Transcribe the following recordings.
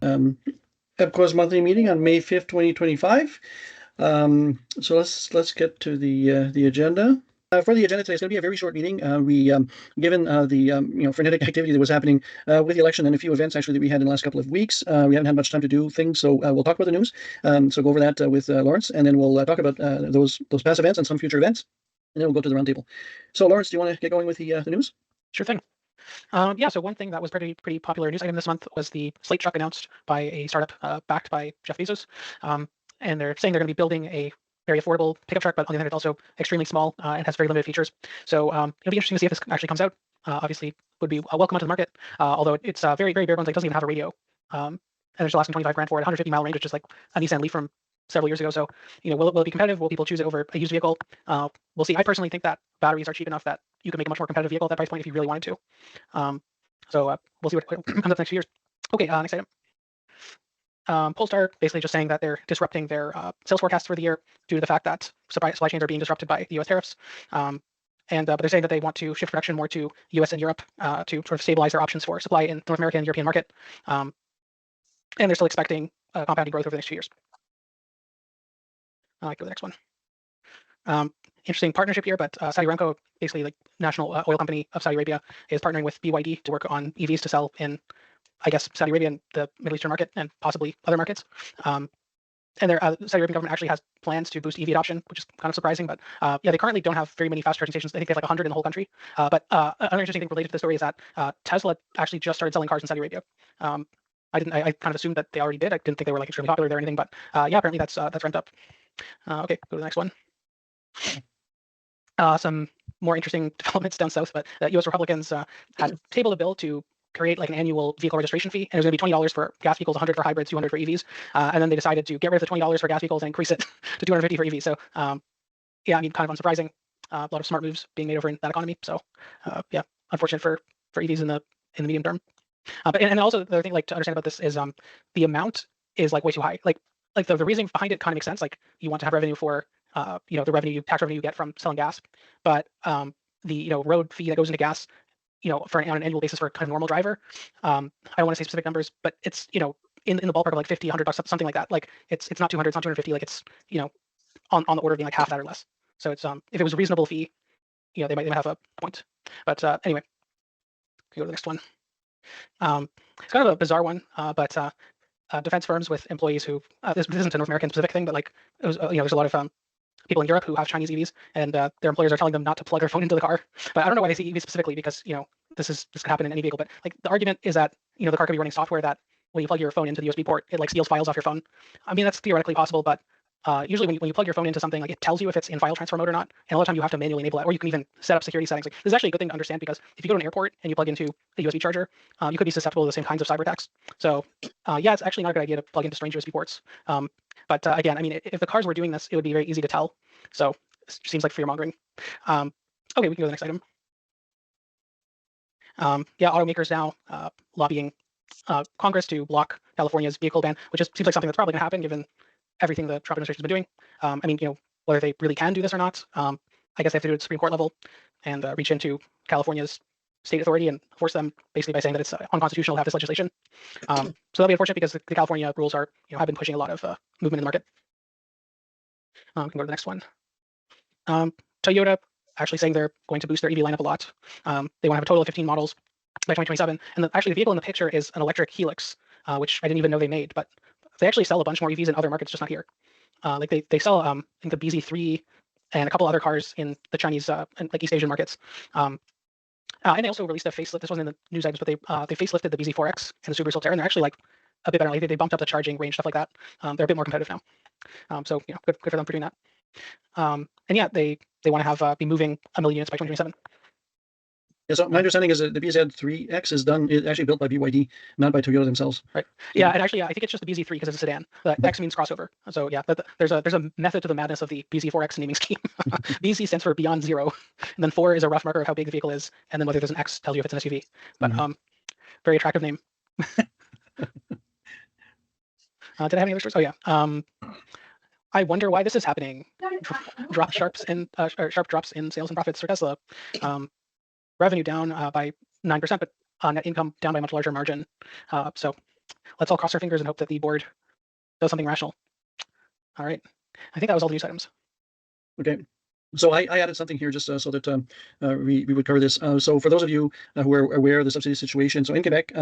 EVCO's monthly meeting on May 5th, 2025. So let's get to the agenda. For the agenda today, it's going to be a very short meeting. Given the frenetic activity that was happening with the election and a few events actually that we had in the last couple of weeks, we haven't had much time to do things. So we'll talk about the news. So go over that with Lawrence, and then we'll talk about those past events and some future events, and then we'll go to the roundtable. So Lawrence, do you want to get going with the news? Sure thing. Yeah, so one thing that was pretty popular news item this month was the Slate truck announced by a startup backed by Jeff Bezos. And they're saying they're going to be building a very affordable pickup truck, but on the other hand, it's also extremely small and has very limited features. So it'll be interesting to see if this actually comes out. Obviously, would be a welcome onto the market, although it's very bare bones. It doesn't even have a radio. And they're still asking $25,000 for it, 150-mile range, which is like a Nissan Leaf from several years ago. So, will it be competitive? Will people choose it over a used vehicle? We'll see. I personally think that batteries are cheap enough that you can make a much more competitive vehicle at that price point if you really wanted to. So we'll see what comes up next few years. Okay, next item. Polestar basically just saying that they're disrupting their sales forecast for the year due to the fact that supply chains are being disrupted by the U.S. tariffs. But they're saying that they want to shift production more to U.S. and Europe to sort of stabilize their options for supply in North America and European market. And they're still expecting compounding growth over the next 2 years. Go to the next one. Interesting partnership here, but Saudi Aramco, basically like national oil company of Saudi Arabia, is partnering with BYD to work on EVs to sell in, I guess, Saudi Arabia and the Middle Eastern market and possibly other markets. And their Saudi Arabian government actually has plans to boost EV adoption, which is kind of surprising. But yeah, they currently don't have very many fast charging stations. I think they have like 100 in the whole country. But another interesting thing related to the story is that Tesla actually just started selling cars in Saudi Arabia. I kind of assumed that they already did. I didn't think they were like extremely popular there or anything. But yeah, apparently that's ramped up. Okay, go to the next one. Some more interesting developments down south, but U.S. Republicans had tabled a bill to create like an annual vehicle registration fee, and it was going to be $20 for gas vehicles, $100 for hybrids, $200 for EVs, and then they decided to get rid of the $20 for gas vehicles and increase it to $250 for EVs. So yeah, I mean, kind of unsurprising. A lot of smart moves being made over in that economy. So yeah, unfortunate for EVs in the medium term. But and also the other thing like to understand about this is the amount is like way too high. Like the reasoning behind it kind of makes sense. Like you want to have revenue for the tax revenue you get from selling gas, but the road fee that goes into gas, on an annual basis for a kind of normal driver, I don't want to say specific numbers, but it's in the ballpark of like $50, $100, something like that. Like it's not 200, it's not 250. Like it's on the order of being like half that or less. So it's if it was a reasonable fee, they might have a point. But anyway, go to the next one. It's kind of a bizarre one, but defense firms with employees who this isn't a North American specific thing, but like it was, there's a lot of people in Europe who have Chinese EVs, and their employers are telling them not to plug their phone into the car. But I don't know why they say EVs specifically, because this could happen in any vehicle. But like the argument is that the car could be running software that when you plug your phone into the USB port, it like steals files off your phone. I mean, that's theoretically possible, but usually when you plug your phone into something, like it tells you if it's in file transfer mode or not, and all the time you have to manually enable that, or you can even set up security settings. Like this is actually a good thing to understand, because if you go to an airport and you plug into a USB charger, you could be susceptible to the same kinds of cyber attacks. So yeah, it's actually not a good idea to plug into strange USB ports. But again, I mean, if the cars were doing this, it would be very easy to tell. So it seems like fear mongering. Okay, we can go to the next item. Yeah, automakers now lobbying Congress to block California's vehicle ban, which seems like something that's probably going to happen given everything the Trump administration has been doing. I mean, whether they really can do this or not, I guess they have to do it at the Supreme Court level and reach into California's state authority and force them basically by saying that it's unconstitutional to have this legislation. So that'll be unfortunate, because the California rules are have been pushing a lot of movement in the market. We can go to the next one. Toyota actually saying they're going to boost their EV lineup a lot. They want to have a total of 15 models by 2027. And actually the vehicle in the picture is an electric Helix, which I didn't even know they made, but they actually sell a bunch more EVs in other markets, just not here. Like they sell I think the BZ3 and a couple other cars in the Chinese and like East Asian markets. And they also released a facelift. This wasn't in the news items, but they facelifted the BZ4X and the Subaru Solterra, and they're actually like a bit better. Like they bumped up the charging range, stuff like that. They're a bit more competitive now. So good for them for doing that. And yeah, they want to have be moving 1 million units by 2027. Yeah, so my understanding is that the BZ3X is actually built by BYD, not by Toyota themselves. Right. Yeah, and actually, I think it's just the BZ3 because it's a sedan. The X means crossover. So yeah, there's a method to the madness of the BZ4X naming scheme. BZ stands for beyond zero, and then 4 is a rough marker of how big the vehicle is, and then whether there's an X tells you if it's an SUV. But very attractive name. Did I have any other stories? Oh yeah. I wonder why this is happening. Sharp drops in sales and profits for Tesla. Revenue down by 9%, but net income down by a much larger margin. So let's all cross our fingers and hope that the board does something rational. All right. I think that was all the news items. Okay. So I added something here just so that we would cover this. So for those of you who are aware of the subsidy situation, so in Quebec,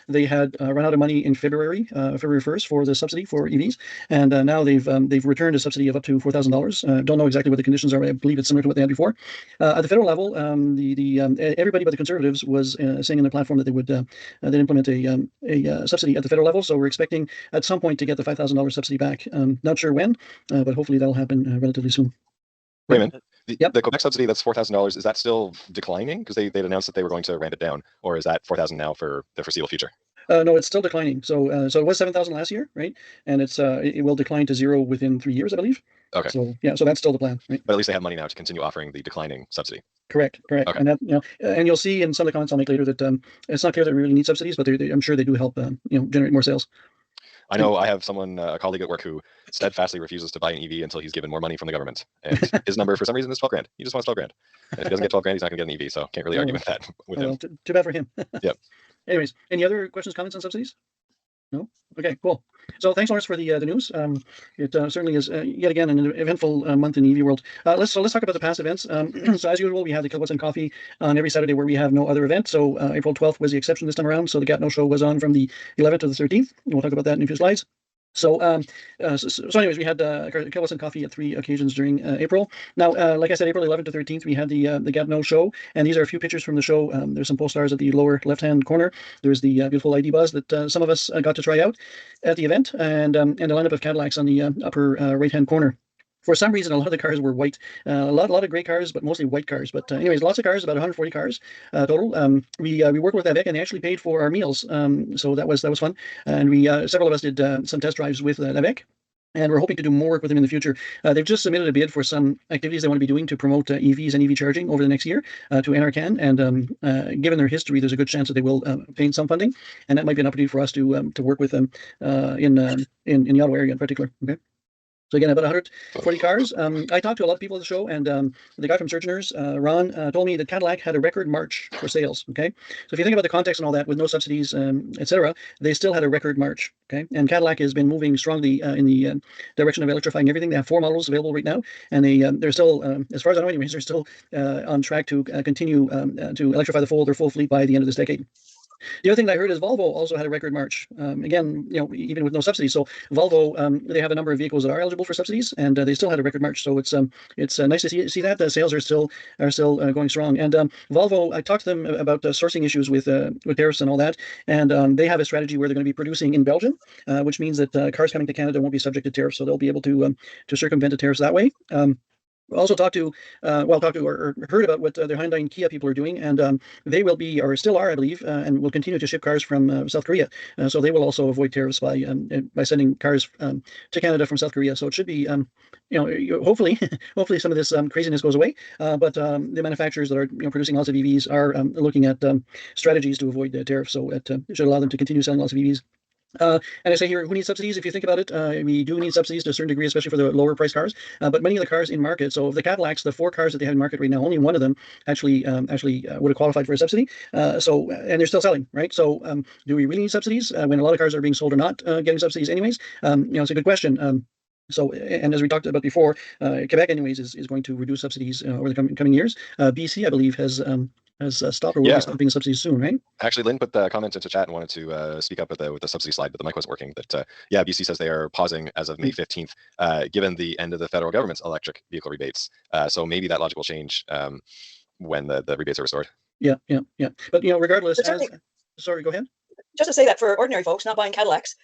they had run out of money in February 1st for the subsidy for EVs, and now they've returned a subsidy of up to $4,000. Don't know exactly what the conditions are. I believe it's similar to what they had before. At the federal level, everybody but the Conservatives was saying in the platform that they would they'd implement a subsidy at the federal level. So we're expecting at some point to get the $5,000 subsidy back. Not sure when, but hopefully that'll happen relatively soon. Raymond, Yep. the Quebec subsidy, that's $4,000. Is that still declining? Because they'd announced that they were going to ramp it down, or is that $4,000 now for the foreseeable future? No, it's still declining. So it was 7,000 last year, right? And it will decline to zero within 3 years, I believe. Okay. So yeah, so that's still the plan, right? But at least they have money now to continue offering the declining subsidy. Correct. Okay. And that, and you'll see in some of the comments I'll make later that it's not clear that we really need subsidies, but I'm sure they do help, generate more sales. I know I have someone, a colleague at work, who steadfastly refuses to buy an EV until he's given more money from the government. And his number, for some reason, is 12 grand. He just wants 12 grand. And if he doesn't get 12 grand, he's not going to get an EV. So can't really argue with that with him. Well, too bad for him. Yep. Anyways, any other questions, comments on subsidies? No? Okay, cool. So thanks, Lawrence, for the news. It certainly is yet again an eventful month in the EV world. Let's talk about the past events. So as usual, we have the Kilowatts and Coffee on every Saturday where we have no other event. So April 12th was the exception this time around. So the Gatineau show was on from the 11th to the 13th. We'll talk about that in a few slides. So, anyways, we had Kilowatts and Coffee at 3 occasions during April. Now, like I said, April 11th to 13th, we had the Gatineau show, and these are a few pictures from the show. There's some posters at the lower left-hand corner. There's the beautiful ID Buzz that some of us got to try out at the event, and a lineup of Cadillacs on the upper right-hand corner. For some reason, a lot of the cars were white. A lot of great cars, but mostly white cars. But anyways, lots of cars, about 140 cars total. We worked with EVCO, and they actually paid for our meals. So that was fun. And we several of us did some test drives with EVCO. And we're hoping to do more work with them in the future. They've just submitted a bid for some activities they want to be doing to promote EVs and EV charging over the next year to NRCan. And given their history, there's a good chance that they will obtain some funding. And that might be an opportunity for us to work with them in the Ottawa area in particular. Okay. So again, about 140 cars. I talked to a lot of people at the show, and the guy from Surgeoners, Ron, told me that Cadillac had a record March for sales. Okay, so if you think about the context and all that, with no subsidies, etc., they still had a record March. Okay, and Cadillac has been moving strongly in the direction of electrifying everything. They have 4 models available right now, and they're still, as far as I know, anyways, they're still on track to continue to electrify their full fleet by the end of this decade. The other thing that I heard is Volvo also had a record March. Again, even with no subsidies. So Volvo, they have a number of vehicles that are eligible for subsidies, and they still had a record March. So it's nice to see that the sales are still going strong. And Volvo, I talked to them about sourcing issues with tariffs and all that, and they have a strategy where they're going to be producing in Belgium, which means that cars coming to Canada won't be subject to tariffs, so they'll be able to circumvent the tariffs that way. We also talked to or heard about what the Hyundai and Kia people are doing, and they will be, or still are, I believe, and will continue to ship cars from South Korea. So they will also avoid tariffs by sending cars to Canada from South Korea. So it should be, hopefully some of this craziness goes away. But the manufacturers that are producing lots of EVs are looking at strategies to avoid the tariffs. So it should allow them to continue selling lots of EVs. And I say here, who needs subsidies? If you think about it, we do need subsidies to a certain degree, especially for the lower price cars. But many of the cars in market, so of the Cadillacs, the 4 cars that they have in market right now, only one of them actually would have qualified for a subsidy. And they're still selling, right? So do we really need subsidies when a lot of cars are being sold or not getting subsidies anyways? It's a good question. So, and as we talked about before, Quebec, anyways, is going to reduce subsidies over the coming years. BC, I believe, has stopped or will be stopping subsidies soon, right? Actually, Lynn put the comment into chat and wanted to speak up with the subsidy slide, but the mic wasn't working. That BC says they are pausing as of May 15th, given the end of the federal government's electric vehicle rebates. So maybe that logic will change when the rebates are restored. Yeah. But regardless, sorry, go ahead. Just to say that for ordinary folks not buying Cadillacs,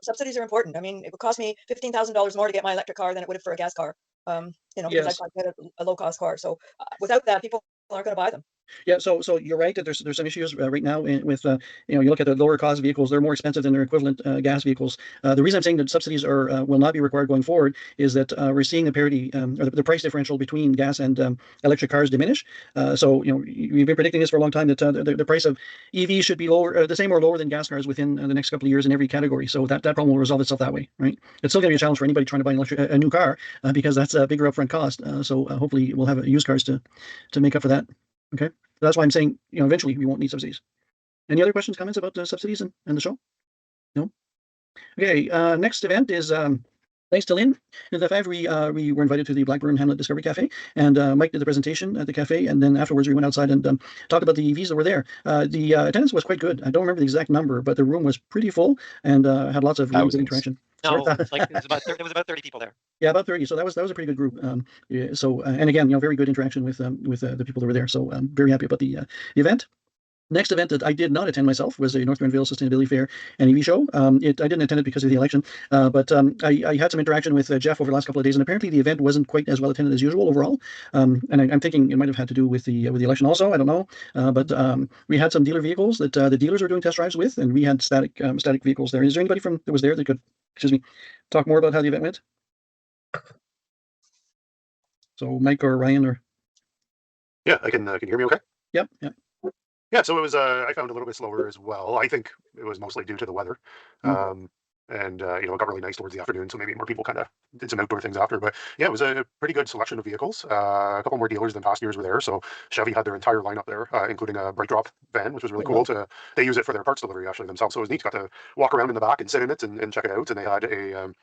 subsidies are important. I mean, it would cost me $15,000 more to get my electric car than it would have for a gas car. Because I can't get a low cost car. So without that, people aren't going to buy them. Yeah, so you're right that there's some issues right now with you look at the lower cost vehicles, they're more expensive than their equivalent gas vehicles. The reason I'm saying that subsidies will not be required going forward is that we're seeing the parity or the price differential between gas and electric cars diminish. So we've been predicting this for a long time that the price of EVs should be lower, the same or lower than gas cars within the next couple of years in every category. So that problem will resolve itself that way, right? It's still going to be a challenge for anybody trying to buy a new car because that's a bigger upfront cost. So hopefully we'll have used cars to make up for that. Okay, that's why I'm saying eventually we won't need subsidies. Any other questions, comments about subsidies and the show? No. Okay. Next event is thanks to Lynn and the five, we were invited to the Blackburn Hamlet Discovery Cafe, and Mike did the presentation at the cafe, and then afterwards we went outside and talked about the EVs that were there. The attendance was quite good. I don't remember the exact number, but the room was pretty full and had lots of really good interaction. No, like there was about 30 people there. Yeah, about 30. So that was a pretty good group. Yeah, so and again, very good interaction with the people that were there. So I'm very happy about the event. Next event that I did not attend myself was the North Grenville Sustainability Fair and EV Show. I didn't attend it because of the election, but I had some interaction with Jeff over the last couple of days, and apparently the event wasn't quite as well attended as usual overall. And I'm thinking it might have had to do with the election also. I don't know, but we had some dealer vehicles that the dealers were doing test drives with, and we had static vehicles there. Is there anybody that was there that could, talk more about how the event went? So Mike or Ryan or yeah, I can hear me okay? Yep. Yeah, so it was I found a little bit slower as well. I think it was mostly due to the weather. And it got really nice towards the afternoon, so maybe more people kind of did some outdoor things after. But yeah, it was a pretty good selection of vehicles. A couple more dealers than past years were there. So Chevy had their entire lineup there, including a Bright Drop van, which was really cool. They use it for their parts delivery actually themselves. So it was neat. Got to walk around in the back and sit in it and check it out. And they had I think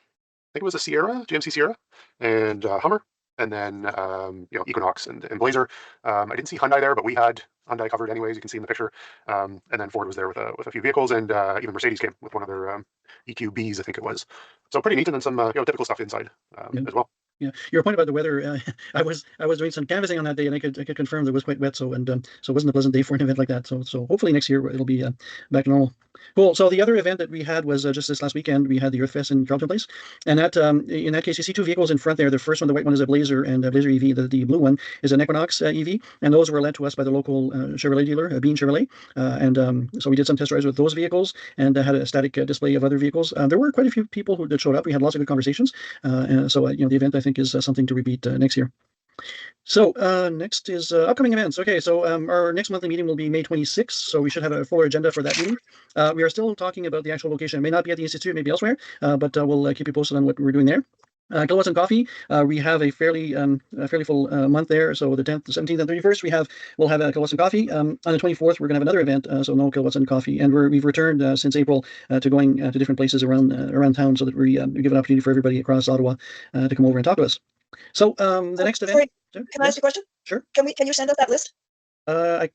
it was a Sierra, GMC Sierra, and Hummer, and then Equinox and Blazer. I didn't see Hyundai there, but we had Hyundai covered anyways. You can see in the picture. And then Ford was there with a few vehicles, and even Mercedes came with one of their EQBs, I think it was. So pretty neat, and then some typical stuff inside as well. Yeah, your point about the weather, I was doing some canvassing on that day, and I could confirm that it was quite wet. So so it wasn't a pleasant day for an event like that. So hopefully next year it'll be back to normal. Cool. So the other event that we had was just this last weekend. We had the Earth Fest in Carleton Place, and that in that case you see two vehicles in front there. The first one, the white one, is a Blazer, and a Blazer EV. The blue one is an Equinox EV, and those were lent to us by the local Chevrolet dealer, Bean Chevrolet. So we did some test drives with those vehicles and had a static display of other vehicles. There were quite a few people that showed up. We had lots of good conversations. So the event I think is something to repeat next year. So next is upcoming events. Okay, so our next monthly meeting will be May 26th, so we should have a fuller agenda for that meeting. We are still talking about the actual location. It may not be at the Institute, maybe elsewhere, but we'll keep you posted on what we're doing there. Kilowatts and coffee. We have a fairly full month there. So the 10th, 17th, and 31st, we'll have kilowatts and coffee. On the 24th, we're going to have another event. So no kilowatts and coffee, and we've returned since April to going to different places around town, so that we give an opportunity for everybody across Ottawa to come over and talk to us. So the next event. Sorry, can I ask you a question? Sure. Can you send us that list? I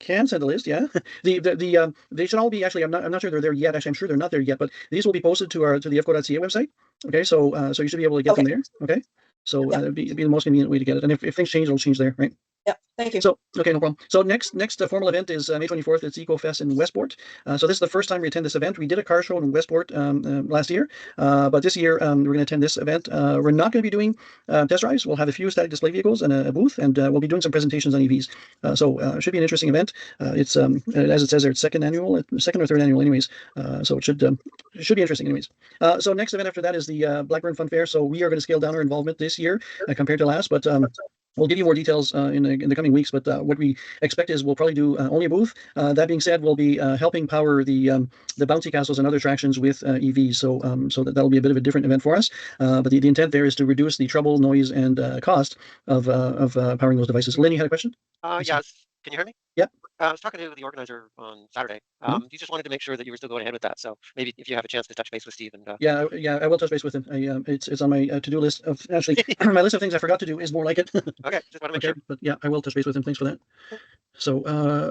can send a list. Yeah, they should all be, actually. I'm not sure they're there yet. Actually, I'm sure they're not there yet. But these will be posted to the EVCO.ca website. Okay, so you should be able to get them there. Okay, so it'd be the most convenient way to get it. And if things change, it'll change there, right? Yeah, thank you. So, okay, no problem. So next formal event is May 24th. It's EcoFest in Westport. So this is the first time we attend this event. We did a car show in Westport last year, but this year we're going to attend this event. We're not going to be doing test drives. We'll have a few static display vehicles and a booth, and we'll be doing some presentations on EVs. So it should be an interesting event. It's as it says there, it's second or third annual, anyways. So it should be interesting, anyways. So next event after that is the Blackburn Fun Fair. So we are going to scale down our involvement this year compared to last, but we'll give you more details in the coming weeks, but what we expect is we'll probably do only a booth. That being said, we'll be helping power the bouncy castles and other attractions with EVs, so that'll be a bit of a different event for us. But the intent there is to reduce the trouble, noise, and cost of powering those devices. Lynn, you had a question? Yes. Can you hear me? Yep. I was talking to the organizer on Saturday. He just wanted to make sure that you were still going ahead with that. So maybe if you have a chance to touch base with Steve and Yeah, I will touch base with him. It's on my to-do list of actually my list of things I forgot to do is more like it. Okay, just want to make sure. But yeah, I will touch base with him. Thanks for that. So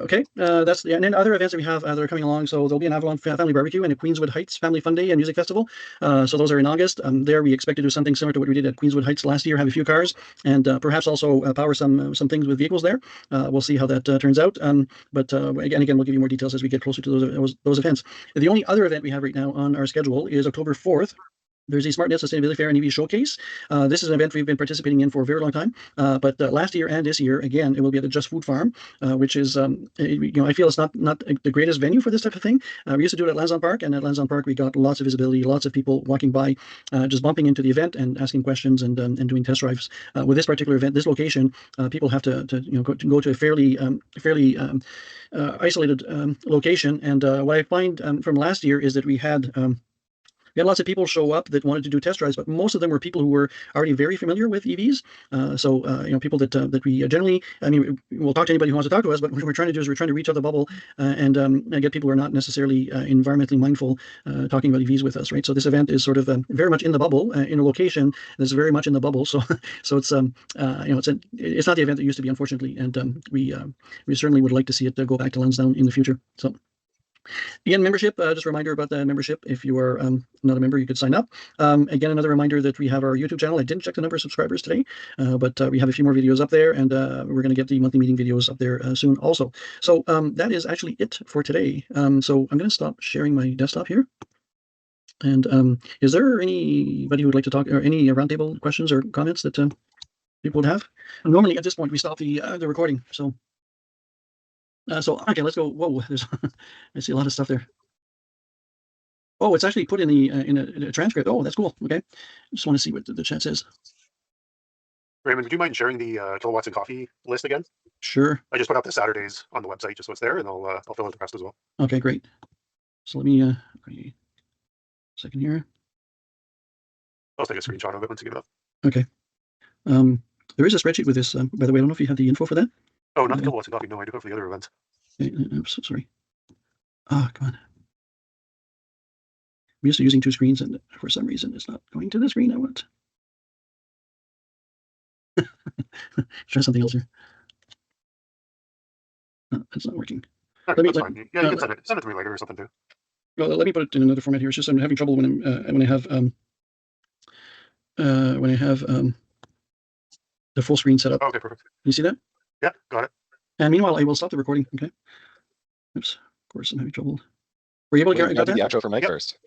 okay, that's and then other events that we have that are coming along. So there'll be an Avalon Family Barbecue and a Queenswood Heights Family Fun Day and Music Festival. So those are in August. There we expect to do something similar to what we did at Queenswood Heights last year. Have a few cars and perhaps also power some things with vehicles there. We'll see how that turns out. But again, we'll give you more details as we get closer to those events. The only other event we have right now on our schedule is October 4th. There's the SmartNet Sustainability Fair and EV Showcase. This is an event we've been participating in for a very long time. But last year and this year, again, it will be at the Just Food Farm, which is, I feel it's not the greatest venue for this type of thing. We used to do it at Lansdowne Park, and at Lansdowne Park, we got lots of visibility, lots of people walking by, just bumping into the event and asking questions and doing test drives. With this particular event, this location, people have to go to a fairly isolated location. And what I find from last year is that we had we had lots of people show up that wanted to do test drives, but most of them were people who were already very familiar with EVs. People that we generally, I mean, we'll talk to anybody who wants to talk to us, but what we're trying to do is we're trying to reach out the bubble and get people who are not necessarily environmentally mindful talking about EVs with us, right? So this event is sort of very much in the bubble, in a location that's very much in the bubble. So it's it's not the event that used to be, unfortunately, and we certainly would like to see it go back to Lansdowne in the future. So. Again, membership, just a reminder about the membership. If you are not a member, you could sign up. Again, another reminder that we have our YouTube channel. I didn't check the number of subscribers today, but we have a few more videos up there, and we're going to get the monthly meeting videos up there soon also. So that is actually it for today. So I'm going to stop sharing my desktop here. And is there anybody who would like to talk, or any roundtable questions or comments that people would have? And normally at this point, we stop the recording. So okay, let's go. Whoa, there's I see a lot of stuff there. Oh, it's actually put in the in a transcript. Oh, that's cool. Okay, just want to see what the chat says. Raymond, would you mind sharing the kilowatts and coffee list again? Sure. I just put out the Saturdays on the website just so it's there, and I'll fill out the rest as well. Okay, great. So let me a second here. I'll take a screenshot of it once you get it up. Okay. There is a spreadsheet with this. By the way, I don't know if you have the info for that. Oh, not the kilowatts and coffee. No, I do have for the other events. Oops, sorry. Ah, come on. I'm used to using two screens, and for some reason, it's not going to the screen I want. Try something else here. No, that's not working. Right, Let me- that's let- fine. Yeah, you can send it to me later or something too. Well, let me put it in another format here. It's just I'm having trouble when I have the full screen set up. Okay, perfect. You see that? Yeah, got it. And meanwhile, I will stop the recording. Okay. Oops. Of course, I'm having trouble. Were you able to We get got to that? do the outro for Mike Yep. first.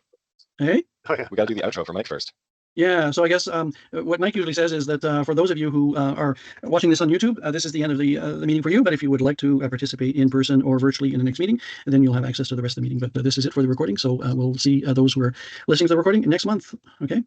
Hey. Oh yeah. We got to do the outro for Mike first. Yeah, so I guess what Mike usually says is that for those of you who are watching this on YouTube, this is the end of the meeting for you. But if you would like to participate in person or virtually in the next meeting, then you'll have access to the rest of the meeting. But this is it for the recording. So we'll see those who are listening to the recording next month. Okay.